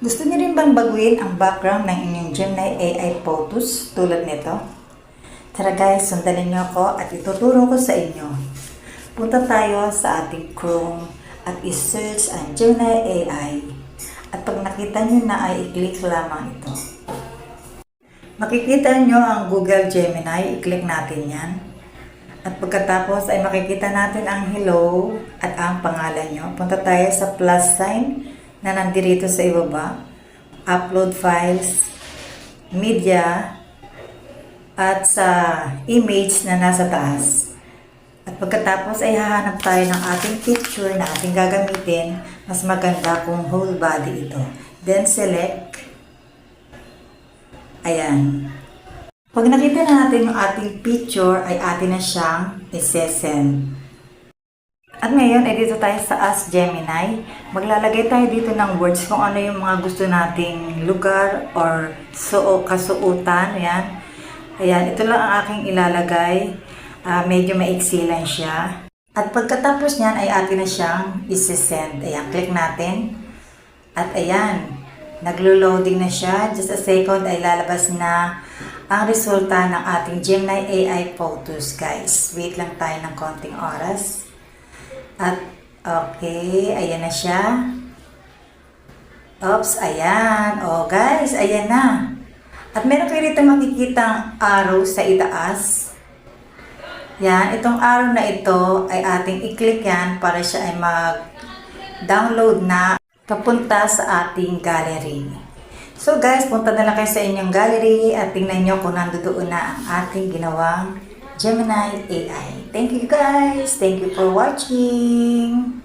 Gusto niyo rin bang baguhin ang background ng inyong Gemini AI photos tulad nito? Tara guys, sundalin niyo ako at ituturo ko sa inyo. Punta tayo sa ating Chrome at i-search ang Gemini AI. At pag nakita niyo na ay i-click lamang ito. Makikita niyo ang Google Gemini, i-click natin yan. At pagkatapos ay makikita natin ang hello at ang pangalan niyo. Punta tayo sa plus sign na nandirito sa ibaba, upload files, media, at sa image na nasa taas. At pagkatapos ay hahanap tayo ng ating picture na ating gagamitin. Mas maganda kung whole body ito. Then select. Ayan. Pag nakita na natin yung ating picture ay atin na siyang i-send. At ngayon ay dito tayo sa Ask Gemini. Maglalagay tayo dito ng words kung ano yung mga gusto nating lugar or kasuotan. Ayan. Ayan, ito lang ang aking ilalagay. Medyo maiksi lang siya. At pagkatapos niyan ay atin na siyang isi-send. Ayan, click natin. At ayan, naglo-loading na siya. Just a second ay lalabas na ang resulta ng ating Gemini AI photos, guys. Wait lang tayo ng konting oras. At okay, ayan na siya. Oops, ayan. Oh guys, ayan na. At meron kayo dito makikitang arrow sa itaas. Yan, itong arrow na ito ay ating i-click yan para siya ay mag-download na papunta sa ating gallery. So guys, punta na lang kayo sa inyong gallery at tingnan nyo kung nandoon na ang ating ginawang Gemini AI. Thank you guys. Thank you for watching.